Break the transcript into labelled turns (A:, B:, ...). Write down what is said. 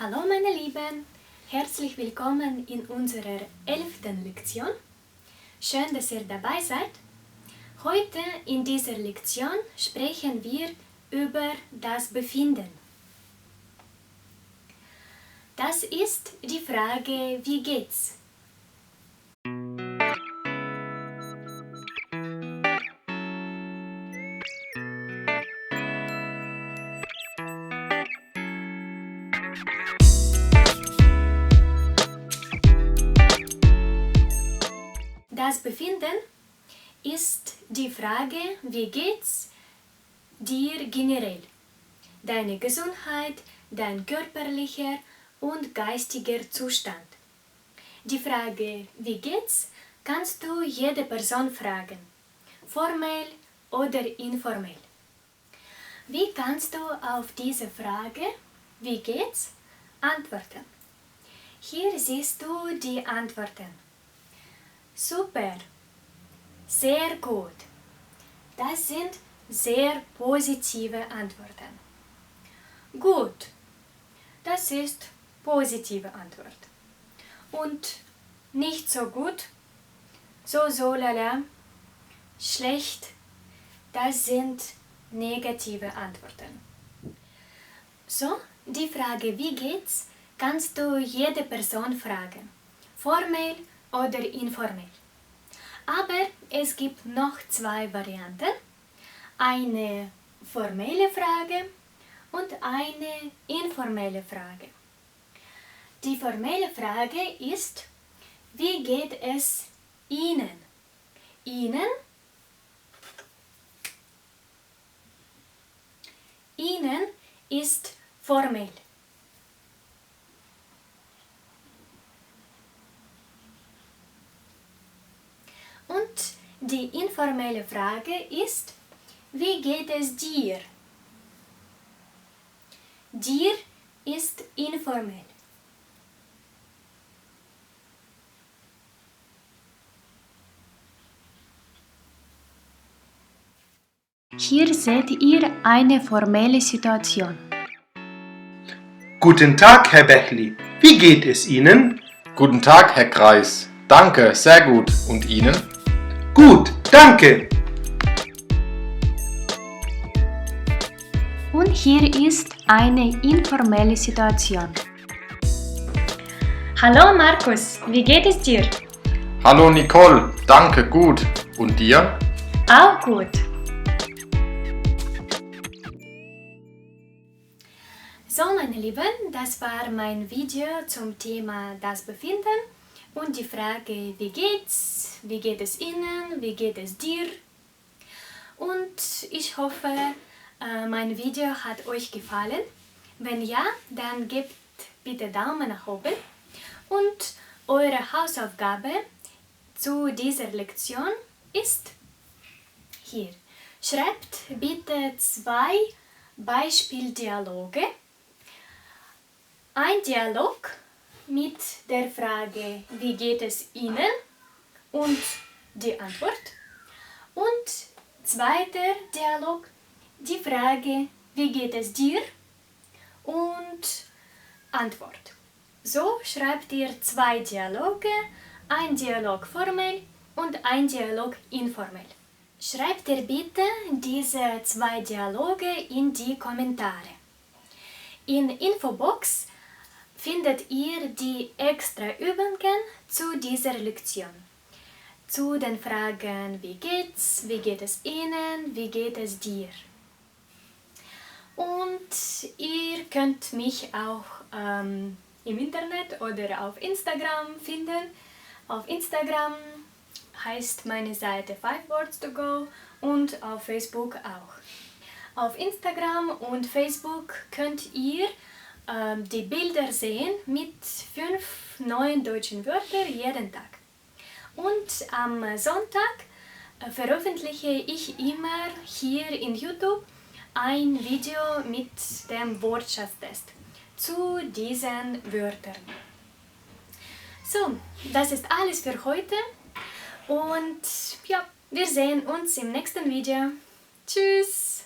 A: Hallo meine Lieben, herzlich willkommen in unserer 11. Lektion. Schön, dass ihr dabei seid. Heute in dieser Lektion sprechen wir über das Befinden. Das ist die Frage, wie geht's? Das Befinden ist die Frage, wie geht's dir generell? Deine Gesundheit, dein körperlicher und geistiger Zustand. Die Frage, wie geht's, kannst du jede Person fragen, formell oder informell. Wie kannst du auf diese Frage, wie geht's, antworten? Hier siehst du die Antworten. Super, sehr gut. Das sind sehr positive Antworten. Gut, das ist positive Antwort. Und nicht so gut, so lala, schlecht, das sind negative Antworten. So, die Frage, wie geht's, kannst du jede Person fragen, formell oder informell. Aber es gibt noch zwei Varianten, eine formelle Frage und eine informelle Frage. Die formelle Frage ist, wie geht es Ihnen? Ihnen ist formell. Und die informelle Frage ist, wie geht es dir? Dir ist informell. Hier seht ihr eine formelle Situation.
B: Guten Tag, Herr Bechli. Wie geht es Ihnen?
C: Guten Tag, Herr Kreis. Danke, sehr gut. Und Ihnen?
B: Gut, danke.
A: Und hier ist eine informelle Situation. Hallo Markus, wie geht es dir?
C: Hallo Nicole, danke, gut. Und dir?
A: Auch gut. So meine Lieben, das war mein Video zum Thema das Befinden und die Frage, wie geht's, wie geht es Ihnen, wie geht es dir? Und ich hoffe, mein Video hat euch gefallen. Wenn ja, dann gebt bitte Daumen nach oben und eure Hausaufgabe zu dieser Lektion ist hier. Schreibt bitte 2 Beispieldialoge. Ein Dialog mit der Frage, wie geht es Ihnen und die Antwort. Und zweiter Dialog, die Frage, wie geht es dir und Antwort. So schreibt ihr 2 Dialoge, ein Dialog formell und ein Dialog informell. Schreibt ihr bitte diese 2 Dialoge in die Kommentare. In Infobox findet ihr die extra Übungen zu dieser Lektion. Zu den Fragen, wie geht's, wie geht es Ihnen, wie geht es dir? Und ihr könnt mich auch im Internet oder auf Instagram finden. Auf Instagram heißt meine Seite 5 Words to Go und auf Facebook auch. Auf Instagram und Facebook könnt ihr die Bilder sehen mit 5 neuen deutschen Wörtern jeden Tag. Und am Sonntag veröffentliche ich immer hier in YouTube ein Video mit dem Wortschatztest zu diesen Wörtern. So, das ist alles für heute und ja, wir sehen uns im nächsten Video. Tschüss!